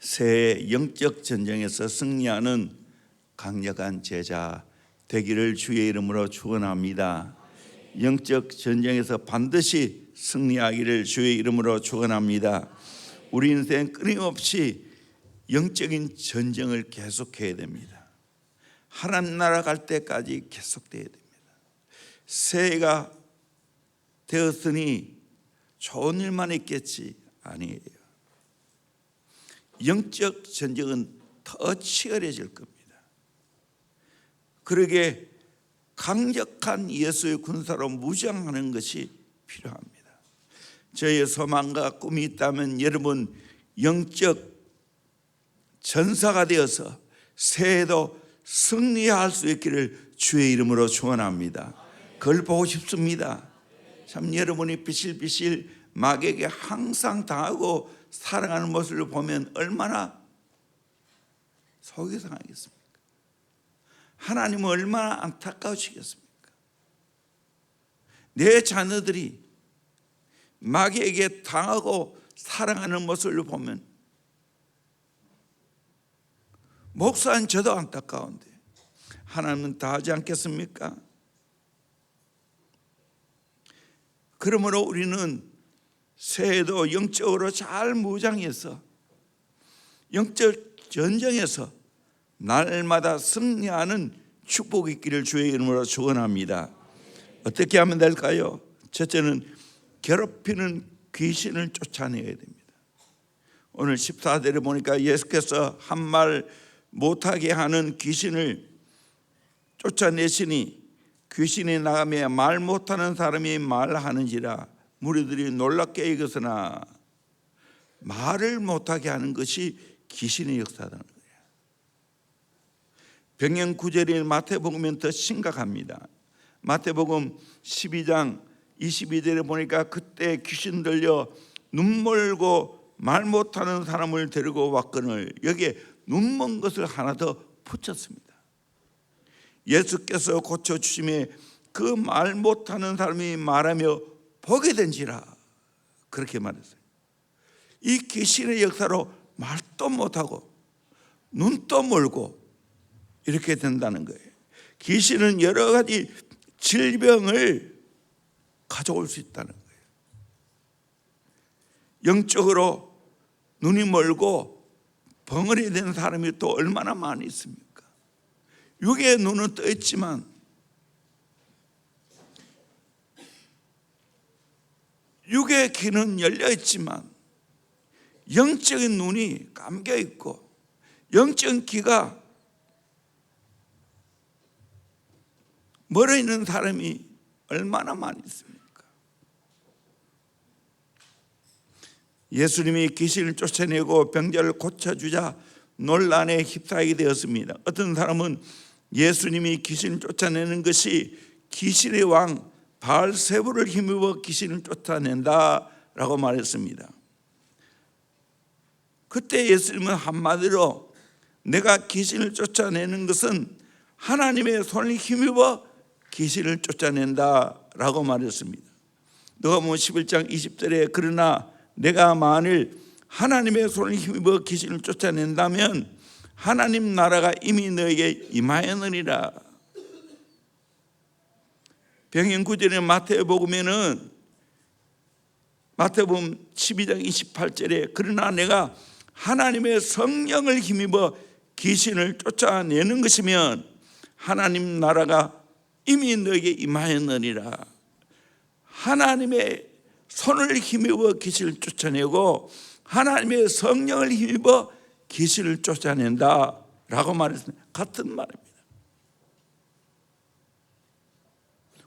새해 영적 전쟁에서 승리하는 강력한 제자 되기를 주의 이름으로 축원합니다. 영적 전쟁에서 반드시 승리하기를 주의 이름으로 축원합니다. 우리 인생 끊임없이 영적인 전쟁을 계속해야 됩니다. 하나님 나라 갈 때까지 계속돼야 됩니다. 새해가 되었으니 좋은 일만 있겠지 아니에요. 영적 전쟁은 더 치열해질 겁니다. 그러게 강력한 예수의 군사로 무장하는 것이 필요합니다. 저의 소망과 꿈이 있다면 여러분 영적 전사가 되어서 새해도 승리할 수 있기를 주의 이름으로 축원합니다. 그걸 보고 싶습니다. 참 여러분이 비실비실 마귀에게 항상 당하고 살아가는 모습을 보면 얼마나 속이 상하겠습니까? 하나님은 얼마나 안타까우시겠습니까? 내 자녀들이 마귀에게 당하고 살아가는 모습을 보면 목사인 저도 안타까운데 하나님은 다 하지 않겠습니까? 그러므로 우리는 새해도 영적으로 잘 무장해서 영적 전쟁에서 날마다 승리하는 축복이 있기를 주의 이름으로 축원합니다. 어떻게 하면 될까요? 첫째는 괴롭히는 귀신을 쫓아내야 됩니다. 오늘 14절에 보니까 예수께서 한 말 못하게 하는 귀신을 쫓아내시니 귀신이 나가며 말 못하는 사람이 말하는지라 무리들이 놀랍게 여겼으나 말을 못하게 하는 것이 귀신의 역사라는 거예요. 병행 구절인 마태복음은 더 심각합니다. 마태복음 12장 22절에 보니까 그때 귀신 들려 눈멀고 말 못하는 사람을 데리고 왔거늘 여기에 눈먼 것을 하나 더 붙였습니다. 예수께서 고쳐주심에 그 말 못하는 사람이 말하며 보게 된지라 그렇게 말했어요. 이 귀신의 역사로 말도 못하고 눈도 멀고 이렇게 된다는 거예요. 귀신은 여러 가지 질병을 가져올 수 있다는 거예요. 영적으로 눈이 멀고 벙어리 된 사람이 또 얼마나 많이 있습니까? 육의 눈은 떠 있지만 육의 귀는 열려 있지만 영적인 눈이 감겨 있고 영적인 귀가 멀어 있는 사람이 얼마나 많이 있습니까? 예수님이 귀신을 쫓아내고 병자를 고쳐주자 논란에 휩싸이게 되었습니다. 어떤 사람은 예수님이 귀신을 쫓아내는 것이 귀신의 왕 바알세부를 힘입어 귀신을 쫓아낸다라고 말했습니다. 그때 예수님은 한마디로 내가 귀신을 쫓아내는 것은 하나님의 손을 힘입어 귀신을 쫓아낸다라고 말했습니다. 누가복음 11장 20절에 그러나 내가 만일 하나님의 손을 힘입어 귀신을 쫓아낸다면 하나님 나라가 이미 너에게 임하였느니라. 병행 구절의 마태복음에는 마태복음 12장 28절에 그러나 내가 하나님의 성령을 힘입어 귀신을 쫓아내는 것이면 하나님 나라가 이미 너에게 임하였느니라. 하나님의 손을 힘입어 귀신을 쫓아내고 하나님의 성령을 힘입어 귀신을 쫓아낸다라고 말했습니다. 같은 말입니다.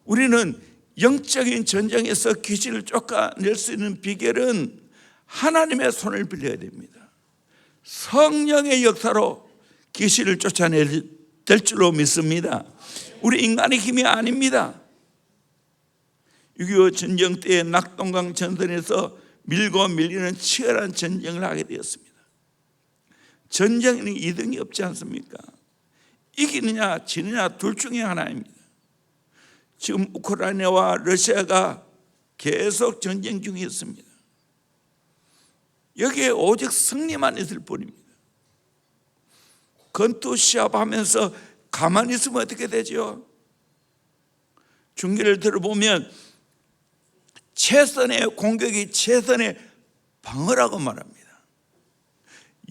우리는 영적인 전쟁에서 귀신을 쫓아낼 수 있는 비결은 하나님의 손을 빌려야 됩니다. 성령의 역사로 귀신을 쫓아낼 줄로 믿습니다. 우리 인간의 힘이 아닙니다. 6.25 전쟁 때 낙동강 전선에서 밀고 밀리는 치열한 전쟁을 하게 되었습니다. 전쟁에는 이등이 없지 않습니까? 이기느냐 지느냐 둘 중에 하나입니다. 지금 우크라이나와 러시아가 계속 전쟁 중에 있습니다. 여기에 오직 승리만 있을 뿐입니다. 권투 시합하면서 가만히 있으면 어떻게 되죠? 중계를 들어보면 최선의 공격이 최선의 방어라고 말합니다.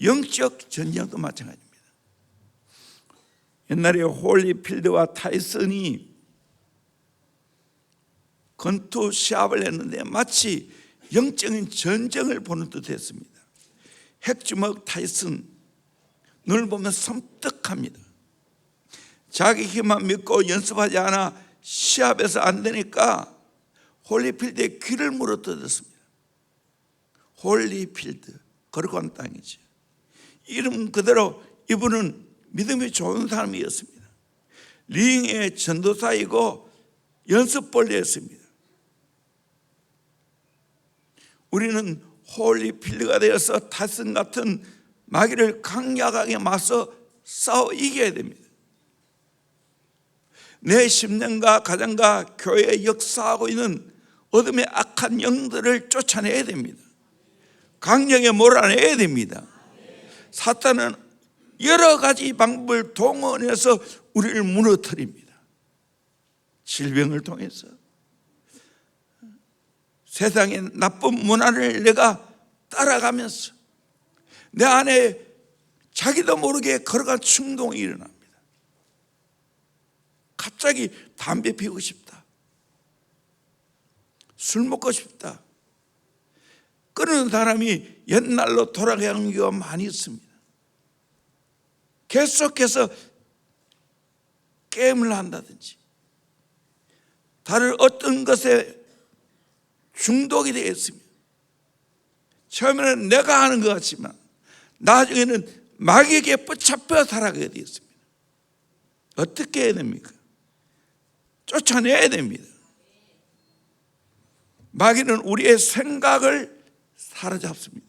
영적 전쟁도 마찬가지입니다. 옛날에 홀리필드와 타이슨이 권투 시합을 했는데 마치 영적인 전쟁을 보는 듯 했습니다. 핵주먹 타이슨, 눈을 보면 섬뜩합니다. 자기 힘만 믿고 연습하지 않아 시합에서 안 되니까 홀리필드에 귀를 물어뜯었습니다. 홀리필드, 거룩한 땅이죠. 이름 그대로 이분은 믿음이 좋은 사람이었습니다. 링의 전도사이고 연습벌레였습니다. 우리는 홀리필드가 되어서 타이슨 같은 마귀를 강력하게 맞서 싸워 이겨야 됩니다. 내 10년과 가정과 교회에 역사하고 있는 어둠의 악한 영들을 쫓아내야 됩니다. 강력에 몰아내야 됩니다. 사탄은 여러 가지 방법을 동원해서 우리를 무너뜨립니다. 질병을 통해서, 세상의 나쁜 문화를 내가 따라가면서 내 안에 자기도 모르게 거룩한 충동이 일어납니다. 갑자기 담배 피우고 싶다, 술 먹고 싶다, 그런 사람이 옛날로 돌아가는 경우가 많이 있습니다. 계속해서 게임을 한다든지 다른 어떤 것에 중독이 되어 있습니다. 처음에는 내가 하는 것 같지만 나중에는 마귀에게 붙잡혀 살아가게 되어 있습니다. 어떻게 해야 됩니까? 쫓아내야 됩니다. 마귀는 우리의 생각을 사로잡습니다.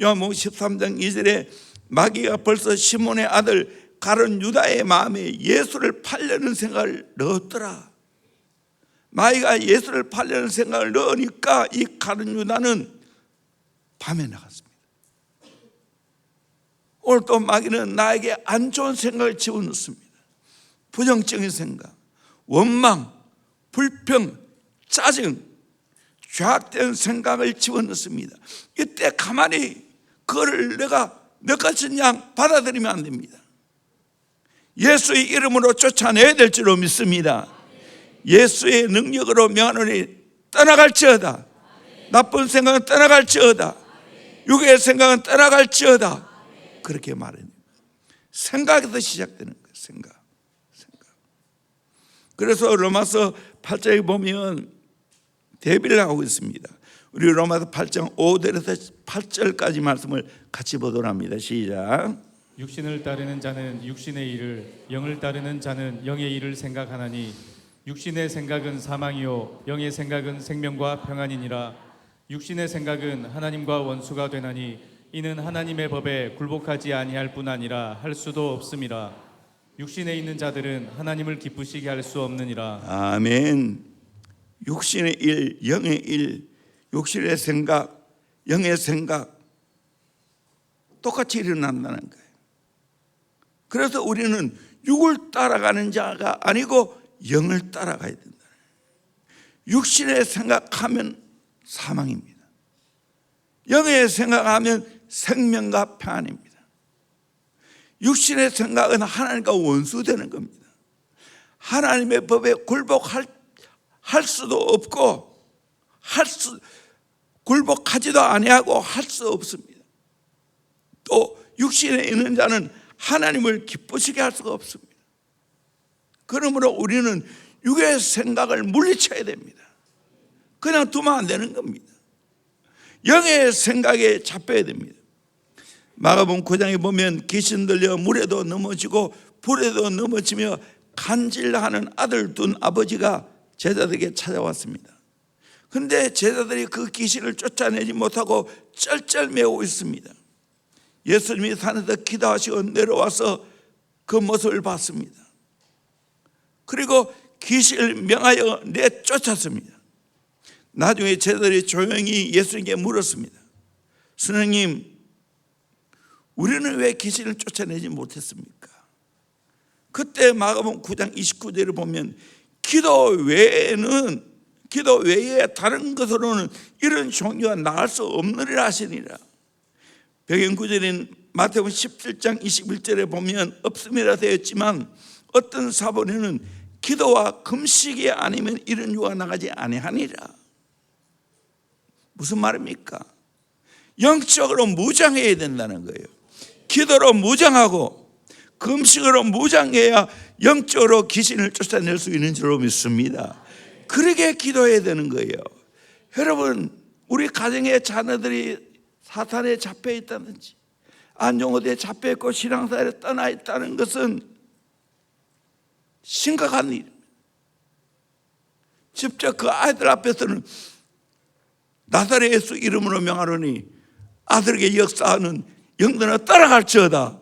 요한복음 13장 2절에 마귀가 벌써 시몬의 아들 가룟 유다의 마음에 예수를 팔려는 생각을 넣었더라. 마귀가 예수를 팔려는 생각을 넣으니까 이 가룟 유다는 밤에 나갔습니다. 오늘 또 마귀는 나에게 안 좋은 생각을 집어넣습니다. 부정적인 생각, 원망, 불평, 짜증, 죄악된 생각을 집어넣습니다. 이때 가만히 그거를 내가 너 같은 양 받아들이면 안 됩니다. 예수의 이름으로 쫓아내야 될 줄로 믿습니다. 예수의 능력으로 명하노니 떠나갈지어다. 나쁜 생각은 떠나갈지어다. 육의 생각은 떠나갈지어다. 그렇게 말해요. 생각에서 시작되는 거예요. 생각. 그래서 로마서 8장에 보면 대비를 하고 있습니다. 우리 로마서 8장 5절에서 8절까지 말씀을 같이 보도록 합니다. 시작. 육신을 따르는 자는 육신의 일을, 영을 따르는 자는 영의 일을 생각하나니 육신의 생각은 사망이요 영의 생각은 생명과 평안이니라. 육신의 생각은 하나님과 원수가 되나니 이는 하나님의 법에 굴복하지 아니할 뿐 아니라 할 수도 없음이라. 육신에 있는 자들은 하나님을 기쁘시게 할 수 없느니라. 아멘. 육신의 일, 영의 일, 육신의 생각, 영의 생각 똑같이 일어난다는 거예요. 그래서 우리는 육을 따라가는 자가 아니고 영을 따라가야 된다. 육신의 생각하면 사망입니다. 영의 생각하면 생명과 평안입니다. 육신의 생각은 하나님과 원수되는 겁니다. 하나님의 법에 굴복할 수도 없고 굴복하지도 아니하고 할 수 없습니다. 또 육신에 있는 자는 하나님을 기쁘시게 할 수가 없습니다. 그러므로 우리는 육의 생각을 물리쳐야 됩니다. 그냥 두면 안 되는 겁니다. 영의 생각에 잡혀야 됩니다. 마가복음 9장에 보면 귀신 들려 물에도 넘어지고 불에도 넘어지며 간질하는 아들 둔 아버지가 제자들에게 찾아왔습니다. 그런데 제자들이 그 귀신을 쫓아내지 못하고 쩔쩔매고 있습니다. 예수님이 산에서 기도하시고 내려와서 그 모습을 봤습니다. 그리고 귀신을 명하여 내쫓았습니다. 나중에 제자들이 조용히 예수님께 물었습니다. 선생님, 우리는 왜 귀신을 쫓아내지 못했습니까? 그때 마가복음 9장 29절을 보면 기도 외에 다른 것으로는 이런 종류가 나을 수 없느니라 하시니라. 배경구절인 마태복음 17장 21절에 보면 없음이라 되었지만 어떤 사본에는 기도와 금식이 아니면 이런 유가 나가지 아니하니라. 무슨 말입니까? 영적으로 무장해야 된다는 거예요. 기도로 무장하고 금식으로 무장해야 영적으로 귀신을 쫓아낼 수 있는 줄로 믿습니다. 그렇게 기도해야 되는 거예요. 여러분, 우리 가정의 자녀들이 사탄에 잡혀 있다든지 안정어디에 잡혀 있고 신앙생활에 떠나 있다는 것은 심각한 일입니다. 직접 그 아이들 앞에서는 나사렛 예수 이름으로 명하노니 아들에게 역사하는 영들은 따라갈지어다.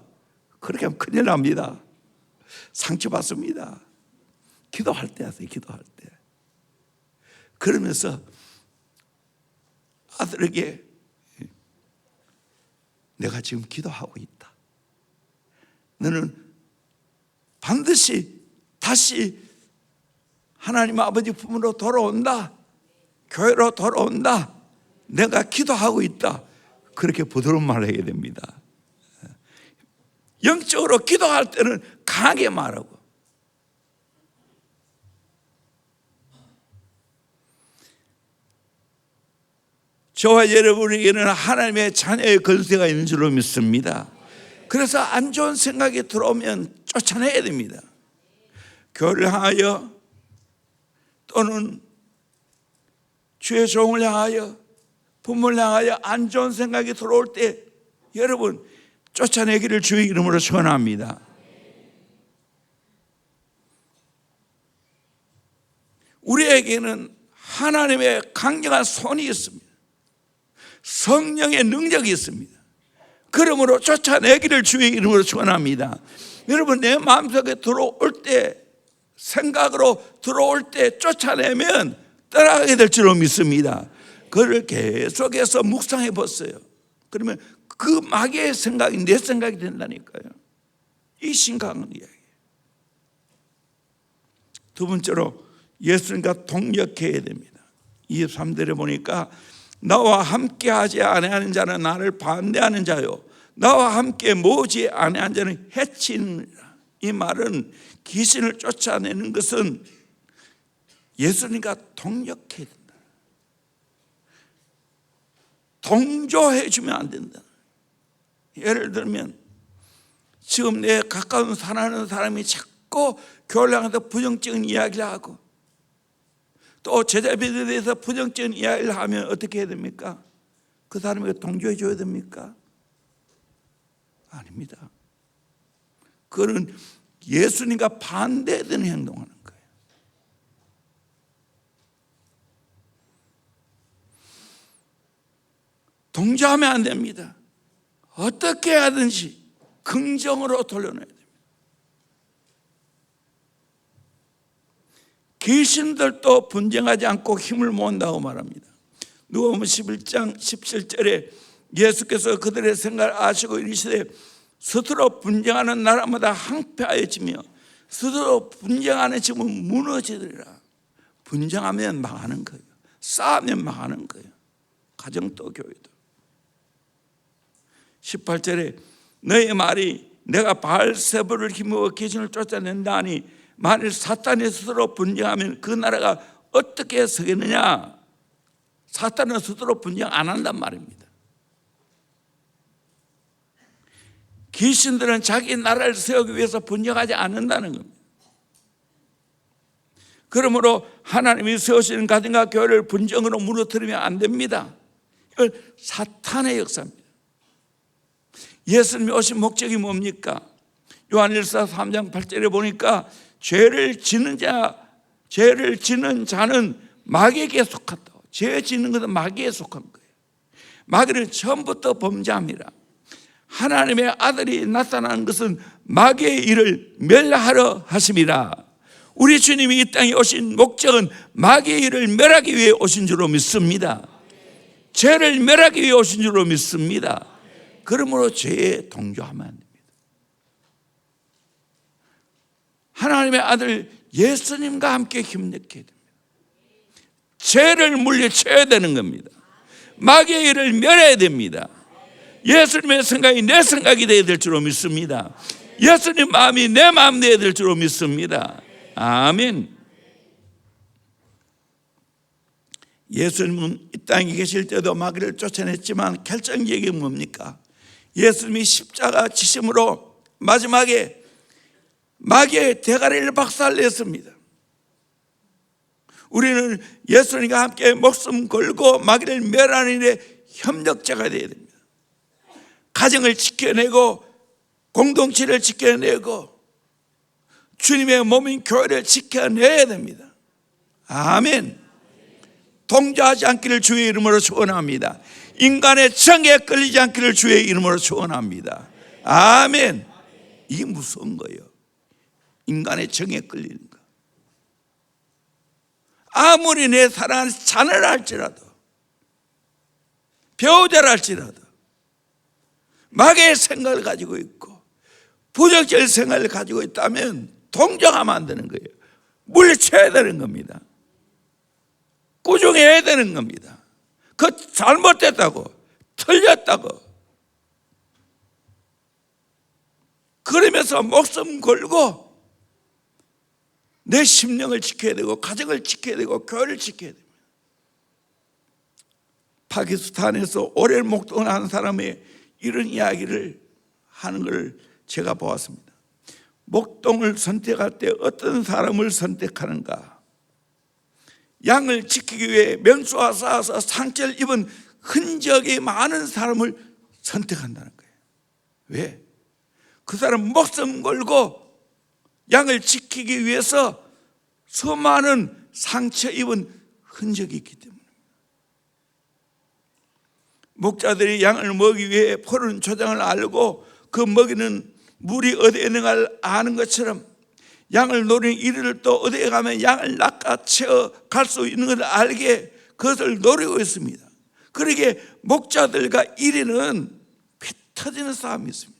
그렇게 하면 큰일 납니다. 상처받습니다. 기도할 때 하세요. 기도할 때. 그러면서 아들에게 내가 지금 기도하고 있다. 너는 반드시 다시 하나님 아버지 품으로 돌아온다. 교회로 돌아온다. 내가 기도하고 있다. 그렇게 부드러운 말을 해야 됩니다. 영적으로 기도할 때는 강하게 말하고, 저와 여러분에게는 하나님의 자녀의 권세가 있는 줄로 믿습니다. 그래서 안 좋은 생각이 들어오면 쫓아내야 됩니다. 교회를 향하여 또는 주의 종을 향하여 부모를 향하여 안 좋은 생각이 들어올 때 여러분 쫓아내기를 주의 이름으로 축원합니다. 우리에게는 하나님의 강력한 손이 있습니다. 성령의 능력이 있습니다. 그러므로 쫓아내기를 주의 이름으로 축원합니다. 여러분, 내 마음속에 들어올 때, 생각으로 들어올 때 쫓아내면 떠나가게 될 줄로 믿습니다. 그걸 계속해서 묵상해 봤어요. 그러면 그 마귀의 생각이 내 생각이 된다니까요. 이 심각한 이야기. 두 번째로 예수님과 동역해야 됩니다. 23절에 보니까 나와 함께 하지 아니하는 자는 나를 반대하는 자요, 나와 함께 모으지 아니하는 자는 해치느니라. 이 말은 귀신을 쫓아내는 것은 예수님과 동역해야 된다. 동조해 주면 안 된다. 예를 들면 지금 내 가까운 사랑하는 사람이 자꾸 교회를 향해서 부정적인 이야기를 하고 또 제자들에 대해서 부정적인 이야기를 하면 어떻게 해야 됩니까? 그 사람에게 동조해 줘야 됩니까? 아닙니다. 그거는 예수님과 반대되는 행동하는 거예요. 동조하면 안 됩니다. 어떻게 하든지 긍정으로 돌려놔야 됩니다. 귀신들도 분쟁하지 않고 힘을 모은다고 말합니다. 누가복음 11장 17절에 예수께서 그들의 생각을 아시고 이르시되 스스로 분쟁하는 나라마다 항폐하여지며 스스로 분쟁하는 집은 무너지리라. 분쟁하면 망하는 거예요. 싸우면 망하는 거예요. 가정도 교회도. 18절에 너의 말이 내가 바알세불을 힘입어 귀신을 쫓아낸다 하니 만일 사탄이 스스로 분쟁하면 그 나라가 어떻게 서겠느냐. 사탄은 스스로 분쟁 안 한단 말입니다. 귀신들은 자기 나라를 세우기 위해서 분쟁하지 않는다는 겁니다. 그러므로 하나님이 세우시는 가정과 교회를 분쟁으로 무너뜨리면 안 됩니다. 이건 사탄의 역사입니다. 예수님이 오신 목적이 뭡니까? 요한일서 3장 8절에 보니까 죄를 지는 자는 마귀에게 속한다. 죄 짓는 것은 마귀에 속한 거예요. 마귀는 처음부터 범죄합니다. 하나님의 아들이 나타나는 것은 마귀의 일을 멸하러 하심이라. 우리 주님이 이 땅에 오신 목적은 마귀의 일을 멸하기 위해 오신 줄로 믿습니다. 죄를 멸하기 위해 오신 줄로 믿습니다. 그러므로 죄에 동조하면 안 됩니다. 하나님의 아들 예수님과 함께 힘내게 됩니다. 죄를 물리쳐야 되는 겁니다. 마귀의 일을 멸해야 됩니다. 예수님의 생각이 내 생각이 되어야 될 줄로 믿습니다. 예수님 마음이 내 마음 되어야 될 줄로 믿습니다. 아멘. 예수님은 이 땅에 계실 때도 마귀를 쫓아냈지만 결정적인 게 뭡니까? 예수님이 십자가 지심으로 마지막에 마귀의 대가리를 박살냈습니다. 우리는 예수님과 함께 목숨 걸고 마귀를 멸하는 일에 협력자가 되어야 됩니다. 가정을 지켜내고 공동체를 지켜내고 주님의 몸인 교회를 지켜내야 됩니다. 아멘. 동조하지 않기를 주의 이름으로 축원합니다. 인간의 정에 끌리지 않기를 주의 이름으로 축원합니다. 아멘. 이게 무서운 거예요. 인간의 정에 끌리는 거. 아무리 내 사랑하는 자녀를 할지라도, 배우자를 할지라도 마귀의 생각을 가지고 있고 부정적인 생각을 가지고 있다면 동정하면 안 되는 거예요. 물리쳐야 되는 겁니다. 꾸중해야 되는 겁니다. 그 잘못됐다고, 틀렸다고 그러면서 목숨 걸고 내 심령을 지켜야 되고 가정을 지켜야 되고 교회를 지켜야 됩니다. 파키스탄에서 오래 목동을 하는 사람의 이런 이야기를 하는 걸 제가 보았습니다. 목동을 선택할 때 어떤 사람을 선택하는가? 양을 지키기 위해 명수와 쌓아서 상처를 입은 흔적이 많은 사람을 선택한다는 거예요. 왜? 그 사람 목숨 걸고 양을 지키기 위해서 수많은 상처 입은 흔적이 있기 때문입니다. 목자들이 양을 먹이기 위해 푸른 초장을 알고 그 먹이는 물이 어디에 있는가를 아는 것처럼 양을 노리는 이리를 또 어디에 가면 양을 낚아채어 갈 수 있는 것을 알게 그것을 노리고 있습니다. 그러기에 목자들과 이리는 피 터지는 싸움이 있습니다.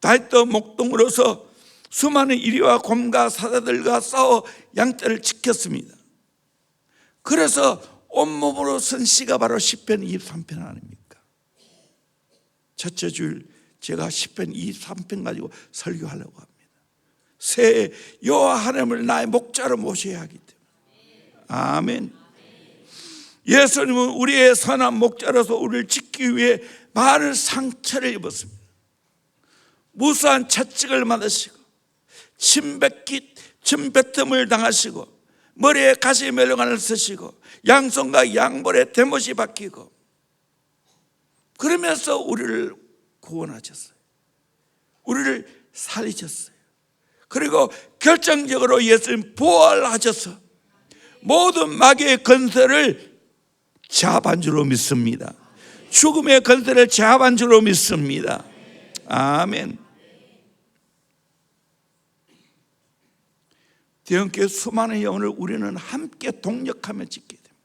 다윗도 목동으로서 수많은 이리와 곰과 사자들과 싸워 양떼를 지켰습니다. 그래서 온몸으로 쓴 시가 바로 시편 23편 아닙니까? 첫째 주일 제가 시편 23편 가지고 설교하려고 합니다. 새해 여호와 하나님을 나의 목자로 모셔야 하기 때문에. 아멘. 예수님은 우리의 선한 목자로서 우리를 지키기 위해 많은 상처를 입었습니다. 무수한 채찍을 맞으시고 침뱉음을 당하시고 머리에 가시 멜로간을 쓰시고 양손과 양볼에 대못이 박히고 그러면서 우리를 구원하셨어요. 우리를 살리셨어요. 그리고 결정적으로 예수님 부활하셔서 모든 마귀의 건설을 제압한 줄로 믿습니다. 죽음의 건설을 제압한 줄로 믿습니다. 아멘. 대형교회 수많은 영혼을 우리는 함께 동력하며 지켜야 됩니다.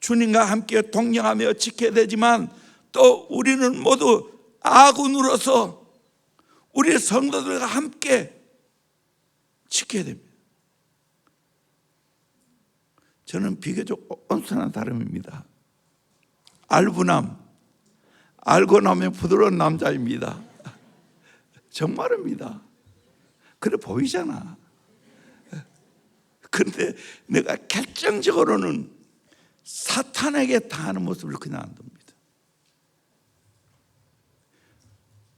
주님과 함께 동력하며 지켜야 되지만 또 우리는 모두 아군으로서 우리 성도들과 함께 지켜야 됩니다. 저는 비교적 온순한 사람입니다. 알부남, 알고 나면 부드러운 남자입니다. 정말입니다. 그래 보이잖아. 그런데 내가 결정적으로는 사탄에게 당하는 모습을 그냥 안 둡니다.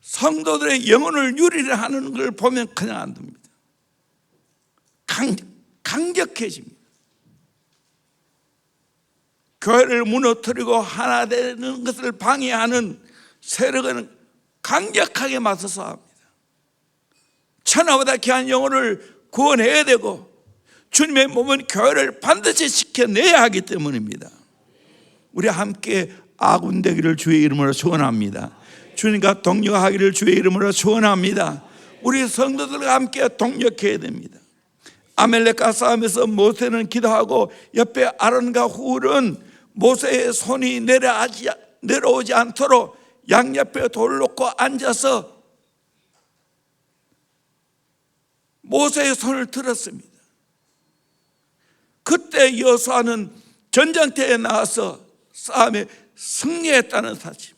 성도들의 영혼을 유리하는 걸 보면 그냥 안 둡니다. 강력해집니다. 교회를 무너뜨리고 하나 되는 것을 방해하는 세력은 강력하게 맞서 싸웁니다. 천하보다 귀한 영혼을 구원해야 되고 주님의 몸은 교회를 반드시 지켜내야 하기 때문입니다. 우리 함께 아군 되기를 주의 이름으로 축원합니다. 주님과 동력하기를 주의 이름으로 축원합니다. 우리 성도들과 함께 동력해야 됩니다. 아멜렉과 싸움에서 모세는 기도하고 옆에 아론과 훌은 모세의 손이 내려앉지 내려오지 않도록 양옆에 돌 놓고 앉아서 모세의 손을 들었습니다. 그때 여호수아는 전쟁터에 나와서 싸움에 승리했다는 사실입니다.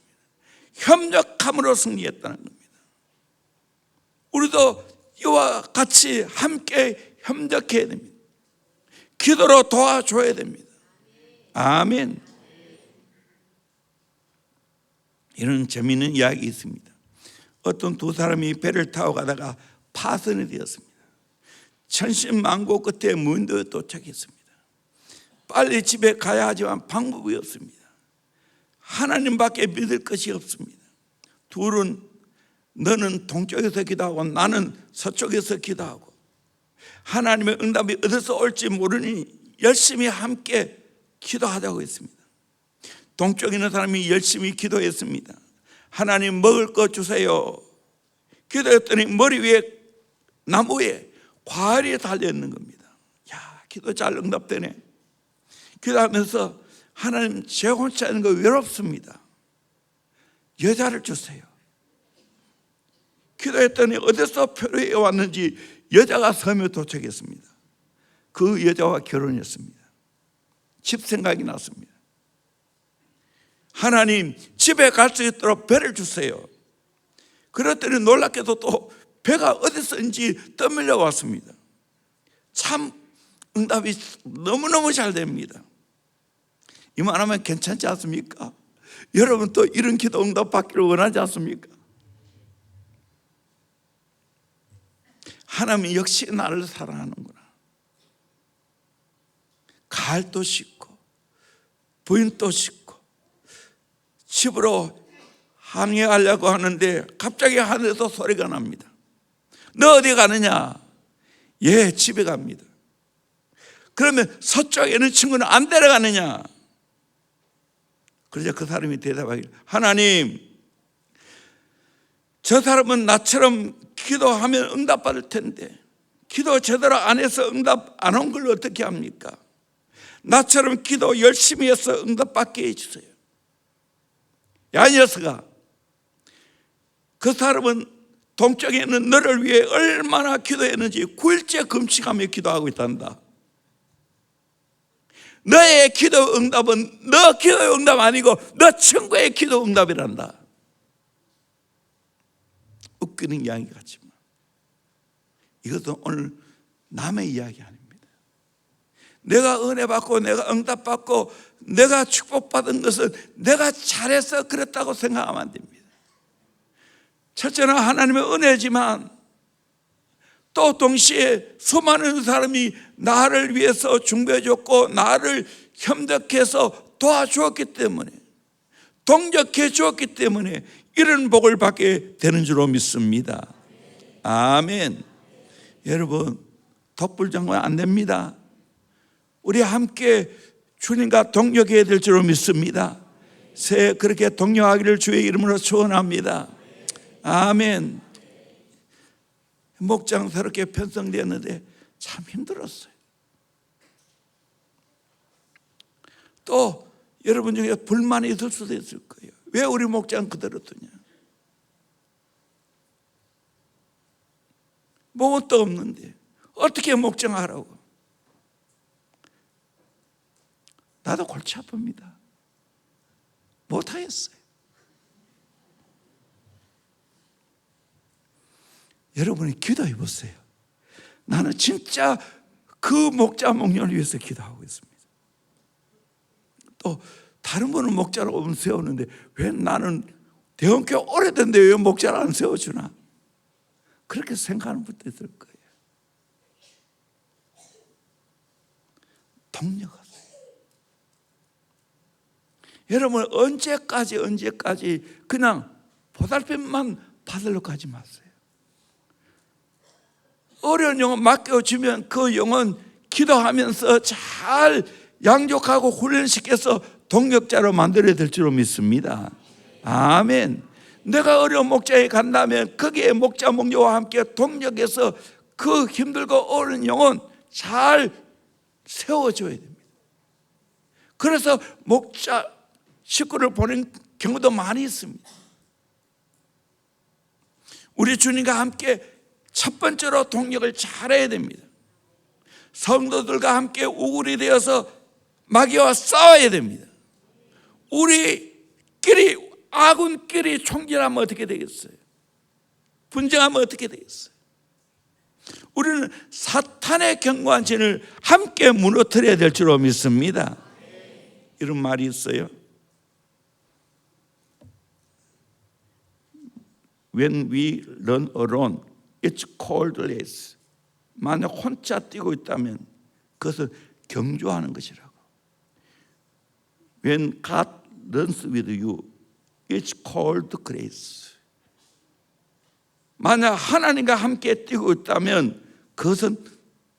협력함으로 승리했다는 겁니다. 우리도 이와 같이 함께 협력해야 됩니다. 기도로 도와줘야 됩니다. 아멘. 이런 재미있는 이야기 있습니다. 어떤 두 사람이 배를 타고 가다가 파선이 되었습니다. 천신만고 끝에 무인도에 도착했습니다. 빨리 집에 가야 하지만 방법이 없습니다. 하나님밖에 믿을 것이 없습니다. 둘은 너는 동쪽에서 기도하고 나는 서쪽에서 기도하고 하나님의 응답이 어디서 올지 모르니 열심히 함께 기도하자고 했습니다. 동쪽에 있는 사람이 열심히 기도했습니다. 하나님 먹을 것 주세요. 기도했더니 머리 위에 나무에 과일이 달려있는 겁니다. 야, 기도 잘 응답되네. 기도하면서 하나님 제 혼자 있는 거 외롭습니다. 여자를 주세요. 기도했더니 어디서 표류해 왔는지 여자가 섬에 도착했습니다. 그 여자와 결혼했습니다. 집 생각이 났습니다. 하나님 집에 갈 수 있도록 배를 주세요. 그랬더니 놀랍게도 또 배가 어디서인지 떠밀려 왔습니다. 참 응답이 너무너무 잘 됩니다. 이만하면 괜찮지 않습니까? 여러분 또 이런 기도 응답 받기를 원하지 않습니까? 하나님 역시 나를 사랑하는구나. 가을도 씻고 부인도 씻고 집으로 항해하려고 하는데 갑자기 하늘에서 소리가 납니다. 너 어디 가느냐? 예, 집에 갑니다. 그러면 서쪽에 있는 친구는 안 데려가느냐? 그러자 그 사람이 대답하기를 하나님, 저 사람은 나처럼 기도하면 응답받을 텐데 기도 제대로 안 해서 응답 안 온 걸 어떻게 합니까? 나처럼 기도 열심히 해서 응답받게 해주세요. 야, 이 녀석아, 그 사람은 동쪽에 있는 너를 위해 얼마나 기도했는지 9일째 금식하며 기도하고 있단다. 너의 기도 응답은 너 기도 응답 아니고 너 친구의 기도 응답이란다. 웃기는 이야기 같지만 이것은 오늘 남의 이야기 아닙니다. 내가 은혜 받고 내가 응답 받고 내가 축복받은 것은 내가 잘해서 그랬다고 생각하면 안 됩니다. 첫째는 하나님의 은혜지만 또 동시에 수많은 사람이 나를 위해서 준비해 줬고 나를 협력해서 도와주었기 때문에 동력해 주었기 때문에 이런 복을 받게 되는 줄로 믿습니다. 아멘. 여러분 덧불장관 안 됩니다. 우리 함께 주님과 동력해야 될 줄로 믿습니다. 새해 그렇게 동력하기를 주의 이름으로 축원합니다. 아멘. 목장스럽게 편성되었는데 참 힘들었어요. 또 여러분 중에 불만이 있을 수도 있을 거예요. 왜 우리 목장 그대로 두냐? 뭐도 없는데 어떻게 목장하라고? 나도 골치 아픕니다. 못하겠어요. 여러분이 기도해 보세요. 나는 진짜 그 목자 목련을 위해서 기도하고 있습니다. 또 다른 분은 목자를 오면 세우는데 왜 나는 대형교회 오래된데 왜 목자를 안 세워주나? 그렇게 생각하는 분도 있을 거예요. 동력하세요. 여러분 언제까지 그냥 보살핌만 받으려고 하지 마세요. 어려운 영혼 맡겨주면 그 영혼 기도하면서 잘 양육하고 훈련시켜서 동력자로 만들어야 될 줄로 믿습니다. 아멘. 내가 어려운 목자에 간다면 거기에 목자 목녀와 함께 동력해서 그 힘들고 어려운 영혼 잘 세워줘야 됩니다. 그래서 목자 식구를 보낸 경우도 많이 있습니다. 우리 주님과 함께 첫 번째로 동력을 잘해야 됩니다. 성도들과 함께 우울이 되어서 마귀와 싸워야 됩니다. 우리끼리 아군끼리 총질하면 어떻게 되겠어요? 분쟁하면 어떻게 되겠어요? 우리는 사탄의 견고한 진을 함께 무너뜨려야 될 줄로 믿습니다. 이런 말이 있어요. When we run alone, it's called race. 만약 혼자 뛰고 있다면 그것은 경주하는 것이라고. When God runs with you, it's called grace. 만약 하나님과 함께 뛰고 있다면 그것은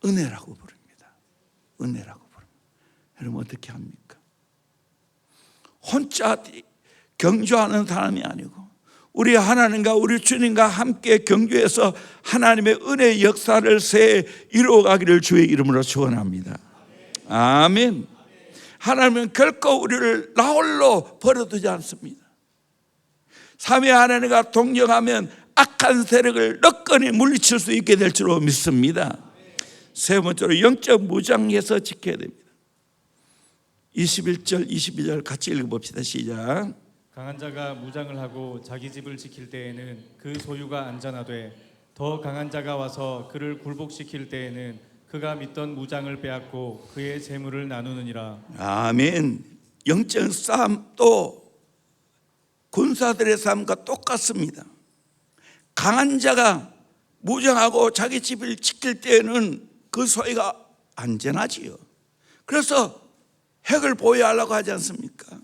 은혜라고 부릅니다. 은혜라고 부릅니다. 여러분 어떻게 합니까? 혼자 경주하는 사람이 아니고 우리 하나님과 우리 주님과 함께 경주해서 하나님의 은혜의 역사를 새해 이루어가기를 주의 이름으로 축원합니다. 아멘. 하나님은 결코 우리를 나홀로 버려두지 않습니다. 삼위 하나님과 동력하면 악한 세력을 너끈히 물리칠 수 있게 될 줄로 믿습니다. 세 번째로 영적 무장해서 지켜야 됩니다. 21절 22절 같이 읽어봅시다. 시작. 강한 자가 무장을 하고 자기 집을 지킬 때에는 그 소유가 안전하되 더 강한 자가 와서 그를 굴복시킬 때에는 그가 믿던 무장을 빼앗고 그의 재물을 나누느니라. 아멘. 영적 싸움도 군사들의 싸움과 똑같습니다. 강한 자가 무장하고 자기 집을 지킬 때에는 그 소유가 안전하지요. 그래서 핵을 보유하려고 하지 않습니까?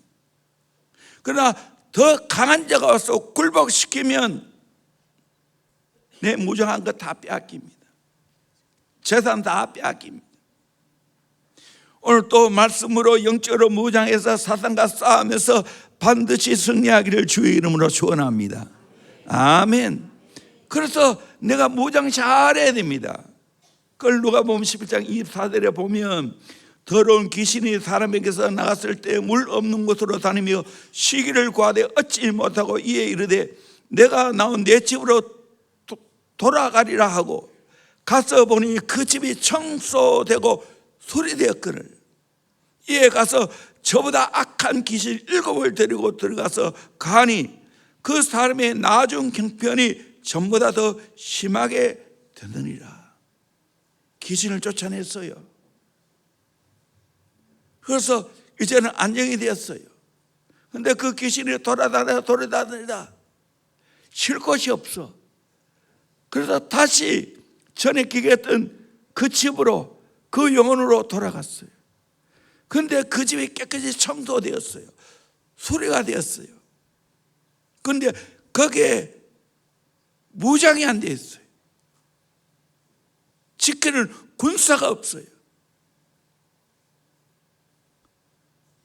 그러나 더 강한 자가 와서 굴복시키면 내 무장한 거 다 빼앗깁니다. 재산 다 빼앗깁니다. 오늘 또 말씀으로 영적으로 무장해서 사탄과 싸우면서 반드시 승리하기를 주의 이름으로 축원합니다. 아멘. 그래서 내가 무장 잘해야 됩니다. 그걸 누가복음 11장 24절에 보면 더러운 귀신이 사람에게서 나갔을 때 물 없는 곳으로 다니며 쉬기를 구하되 얻지 못하고 이에 이르되 내가 나온 내 집으로 돌아가리라 하고 가서 보니 그 집이 청소되고 수리되었거늘 이에 가서 저보다 악한 귀신 7을 데리고 들어가서 가니 그 사람의 나중 형편이 전보다 더 심하게 되느니라. 귀신을 쫓아냈어요. 그래서 이제는 안정이 되었어요. 그런데 그 귀신이 돌아다니다 쉴 곳이 없어. 그래서 다시 전에 기괴했던 그 집으로 그 영혼으로 돌아갔어요. 그런데 그 집이 깨끗이 청소되었어요. 수리가 되었어요. 그런데 거기에 무장이 안 돼 있어요. 지키는 군사가 없어요.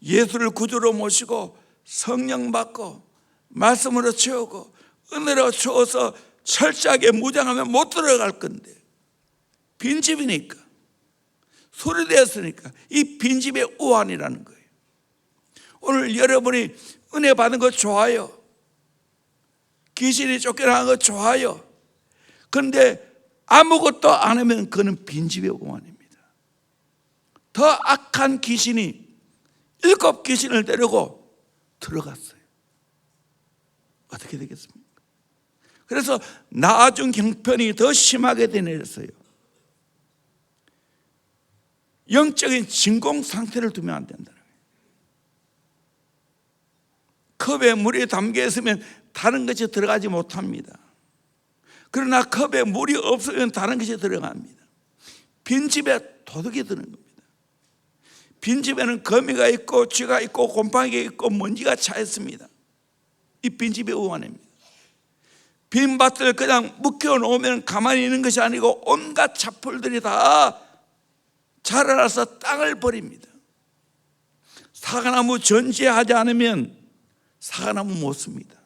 예수를 구주로 모시고 성령 받고 말씀으로 채우고 은혜로 채워서 철저하게 무장하면 못 들어갈 건데 빈집이니까 수리되었으니까 이 빈집의 우환이라는 거예요. 오늘 여러분이 은혜 받은 거 좋아요. 귀신이 쫓겨나는 거 좋아요. 그런데 아무것도 안 하면 그는 빈집의 우환입니다. 더 악한 귀신이 7 귀신을 데리고 들어갔어요. 어떻게 되겠습니까? 그래서 나중 형편이 더 심하게 되내렸어요. 영적인 진공 상태를 두면 안 된다는 거예요. 컵에 물이 담겨 있으면 다른 것이 들어가지 못합니다. 그러나 컵에 물이 없으면 다른 것이 들어갑니다. 빈집에 도둑이 드는 겁니다. 빈집에는 거미가 있고 쥐가 있고 곰팡이가 있고 먼지가 차 있습니다. 이 빈집의 우환입니다. 빈 밭을 그냥 묵혀 놓으면 가만히 있는 것이 아니고 온갖 잡풀들이 다 자라나서 땅을 버립니다. 사과나무 전지하지 않으면 사과나무 못 씁니다.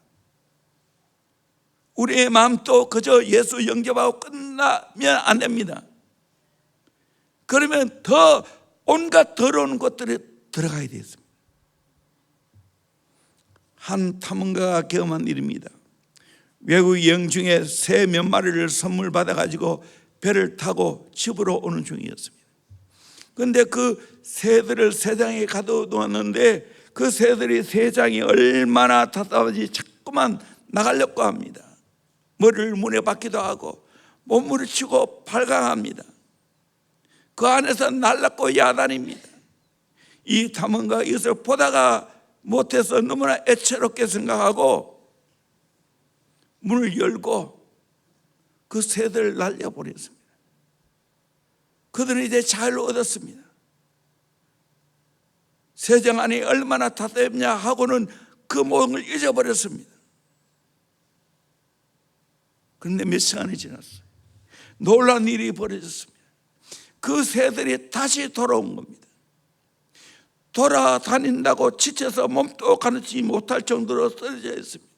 우리의 마음도 그저 예수 영접하고 끝나면 안 됩니다. 그러면 더 온갖 더러운 것들이 들어가야 되겠습니다. 한 탐험가가 경험한 일입니다. 외국 여행 중에 새 몇 마리를 선물 받아가지고 배를 타고 집으로 오는 중이었습니다. 그런데 그 새들을 새장에 가둬놓았는데 그 새들이 새장이 얼마나 답답한지 자꾸만 나가려고 합니다. 머리를 문에 박기도 하고 몸부를 치고 발광합니다. 그 안에서 날랐고 야단입니다. 이 탐험가가 이것을 보다가 못해서 너무나 애처롭게 생각하고 문을 열고 그 새들을 날려버렸습니다. 그들은 이제 자유를 얻었습니다. 새장 안이 얼마나 답답했냐 하고는 그 모든 걸 잊어버렸습니다. 그런데 몇 시간이 지났어요. 놀라운 일이 벌어졌습니다. 그 새들이 다시 돌아온 겁니다. 돌아다닌다고 지쳐서 몸도 가누지 못할 정도로 쓰러져 있습니다.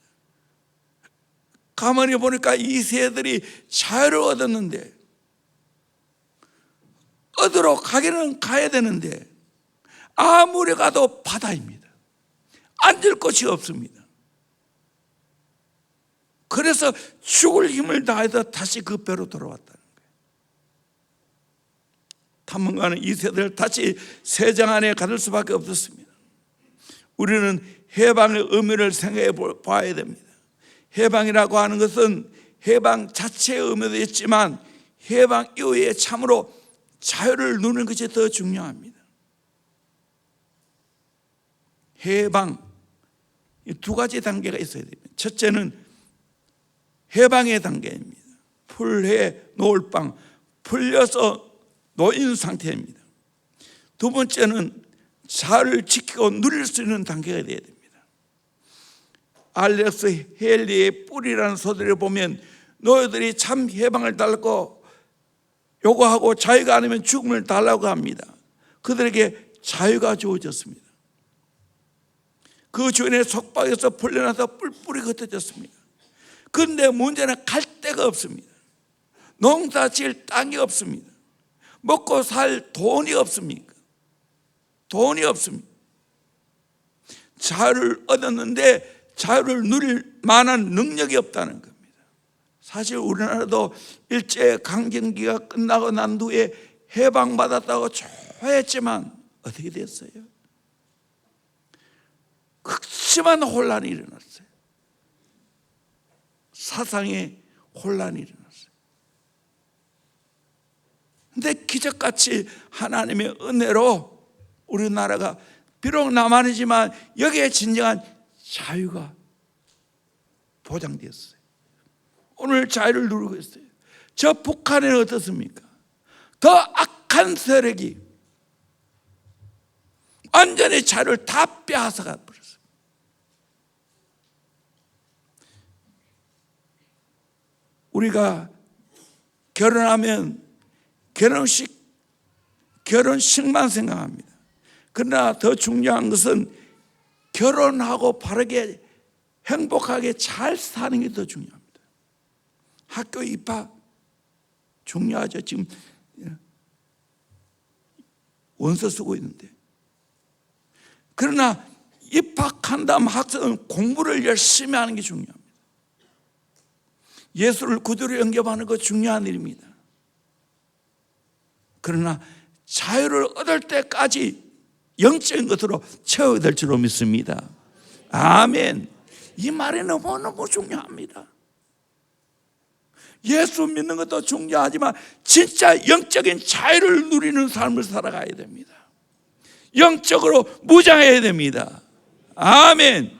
가만히 보니까 이 새들이 자유를 얻었는데 어디로 가기는 가야 되는데 아무리 가도 바다입니다. 앉을 곳이 없습니다. 그래서 죽을 힘을 다해서 다시 그 배로 돌아왔다는 거예요. 탐험가는 이 새들을 다시 새장 안에 가둘 수밖에 없었습니다. 우리는 해방의 의미를 생각해 봐야 됩니다. 해방이라고 하는 것은 해방 자체의 의미도 있지만 해방 이후에 참으로 자유를 누리는 것이 더 중요합니다. 해방, 이 두 가지 단계가 있어야 됩니다. 첫째는 해방의 단계입니다. 풀해 놓을 빵, 풀려서 놓인 상태입니다. 두 번째는 자유를 지키고 누릴 수 있는 단계가 되어야 됩니다. 알렉스 헬리의 뿔이라는 소설을 보면 노예들이 참 해방을 달라고 요구하고 자유가 아니면 죽음을 달라고 합니다. 그들에게 자유가 주어졌습니다. 그 주인의 속박에서 풀려나서 뿔뿔이 흩어졌습니다. 그런데 문제는 갈 데가 없습니다. 농사 지을 땅이 없습니다. 먹고 살 돈이 없습니까? 돈이 없습니다. 자유를 얻었는데 자유를 누릴 만한 능력이 없다는 겁니다. 사실 우리나라도 일제강점기가 끝나고 난 후에 해방받았다고 좋아했지만 어떻게 됐어요? 극심한 혼란이 일어났어요. 사상의 혼란이 일어났어요. 그런데 기적같이 하나님의 은혜로 우리나라가 비록 남한이지만 여기에 진정한 자유가 보장되었어요. 오늘 자유를 누리고 있어요. 저 북한에는 어떻습니까? 더 악한 세력이 완전히 자유를 다 빼앗아가 버렸어요. 우리가 결혼하면 결혼식만 생각합니다. 그러나 더 중요한 것은 결혼하고 바르게 행복하게 잘 사는 게 더 중요합니다. 학교 입학 중요하죠. 지금 원서 쓰고 있는데. 그러나 입학한 다음 학생은 공부를 열심히 하는 게 중요합니다. 예수를 구주로 영접하는 것 중요한 일입니다. 그러나 자유를 얻을 때까지 영적인 것으로 채워야 될 줄로 믿습니다. 아멘. 이 말이 너무너무 중요합니다. 예수 믿는 것도 중요하지만 진짜 영적인 자유를 누리는 삶을 살아가야 됩니다. 영적으로 무장해야 됩니다. 아멘.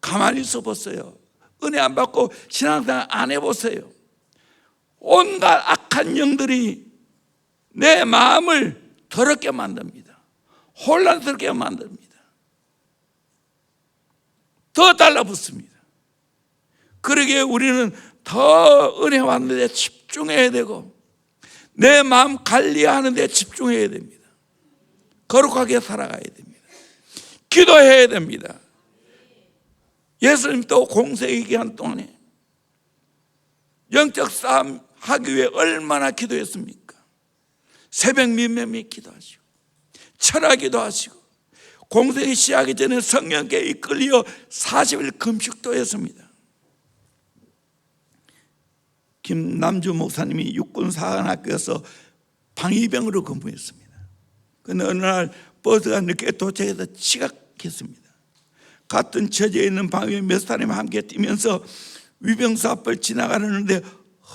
가만히 있어 보세요. 은혜 안 받고 신앙생활 안 해보세요. 온갖 악한 영들이 내 마음을 더럽게 만듭니다. 혼란스럽게 만듭니다. 더 달라붙습니다. 그러기에 우리는 더 은혜 받는 데 집중해야 되고 내 마음 관리하는 데 집중해야 됩니다. 거룩하게 살아가야 됩니다. 기도해야 됩니다. 예수님도 공생의 기간 동안에 영적 싸움 하기 위해 얼마나 기도했습니까? 새벽 민매미 기도하시고 철학기도 하시고 공생이 시작하기 전에 성령께 이끌려 40일 금식도 했습니다. 김남주 목사님이 육군사관학교에서 방위병으로 근무했습니다. 그런데 어느 날 버스가 늦게 도착해서 지각했습니다. 같은 처지에 있는 방위병 몇 사람이 함께 뛰면서 위병소 앞을 지나가려는데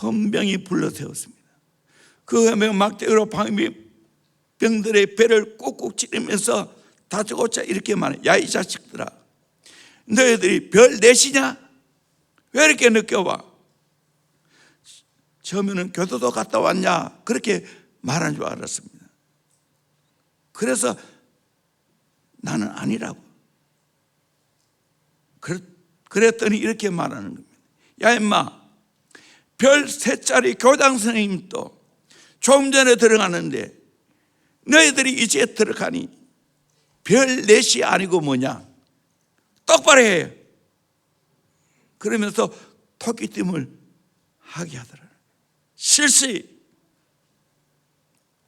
헌병이 불러세웠습니다. 그 헌병 막대기로 방위병들의 배를 꾹꾹 찌르면서 다짜고짜 이렇게 말해. 야, 이 자식들아, 너희들이 별 넷이냐? 왜 이렇게 늦게 와? 처음에는 교도소 갔다 왔냐? 그렇게 말한 줄 알았습니다. 그래서 나는 아니라고. 그랬더니 이렇게 말하는 겁니다. 야, 임마, 별 3짜리 교장 선생님도 조금 전에 들어가는데 너희들이 이제 들어가니 별 4이 아니고 뭐냐? 똑바로 해. 그러면서 토끼팀을 하게 하더라. 실시.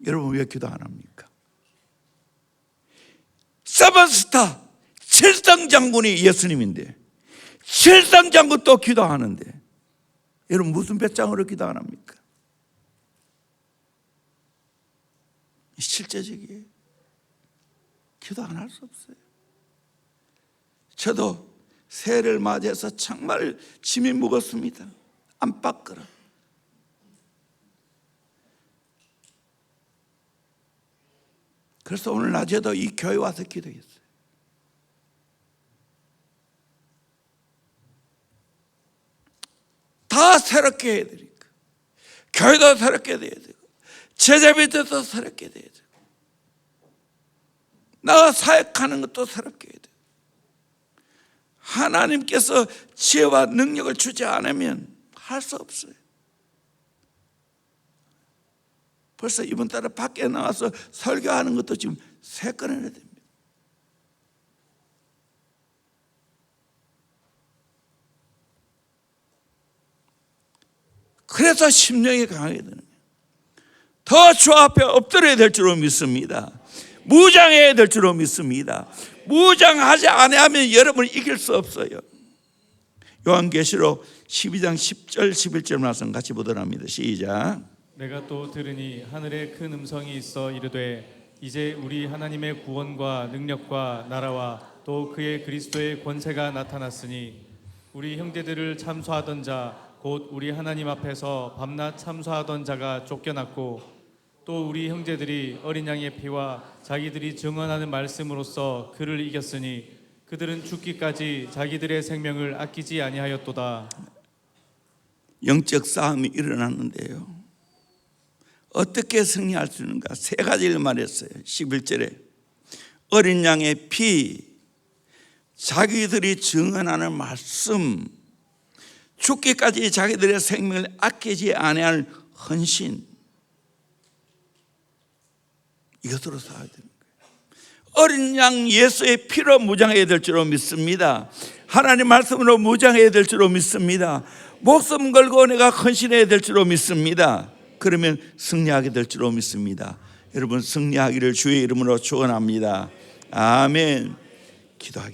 여러분 왜 기도 안 합니까? 세븐스타 칠성장군이 예수님인데 칠성장군도 기도하는데 여러분 무슨 배짱으로 기도 안 합니까? 실제적이에요. 기도 안 할 수 없어요. 저도 새해를 맞이해서 정말 짐이 무겁습니다. 안팎으로. 그래서 오늘 낮에도 이 교회 와서 기도했어요. 다 새롭게 해야 되니까. 교회도 새롭게 돼야 되고 제자비들도 새롭게 돼야 되고 나가 사역하는 것도 새롭게 해야 돼요. 하나님께서 지혜와 능력을 주지 않으면 할 수 없어요. 벌써 이번 달에 밖에 나와서 설교하는 것도 지금 3건이나 됩니다. 그래서 심령이 강하게 되는 거예요. 더 주 앞에 엎드려야 될 줄로 믿습니다. 무장해야 될 줄로 믿습니다. 무장하지 않으면 여러분을 이길 수 없어요. 요한계시록 12장 10절 11절 말씀 같이 보도록 합니다. 시작. 내가 또 들으니 하늘에 큰 음성이 있어 이르되 이제 우리 하나님의 구원과 능력과 나라와 또 그의 그리스도의 권세가 나타났으니 우리 형제들을 참소하던 자 곧 우리 하나님 앞에서 밤낮 참소하던 자가 쫓겨났고 또 우리 형제들이 어린 양의 피와 자기들이 증언하는 말씀으로써 그를 이겼으니 그들은 죽기까지 자기들의 생명을 아끼지 아니하였도다. 영적 싸움이 일어났는데요. 어떻게 승리할 수 있는가? 3가지를 말했어요. 11절에 어린 양의 피, 자기들이 증언하는 말씀, 죽기까지 자기들의 생명을 아끼지 아니할 헌신, 이것으로 싸워야 되는 거예요. 어린 양 예수의 피로 무장해야 될 줄로 믿습니다. 하나님 말씀으로 무장해야 될 줄로 믿습니다. 목숨 걸고 내가 헌신해야 될 줄로 믿습니다. 그러면 승리하게 될 줄로 믿습니다. 여러분 승리하기를 주의 이름으로 축원합니다. 아멘. 기도하겠습니다.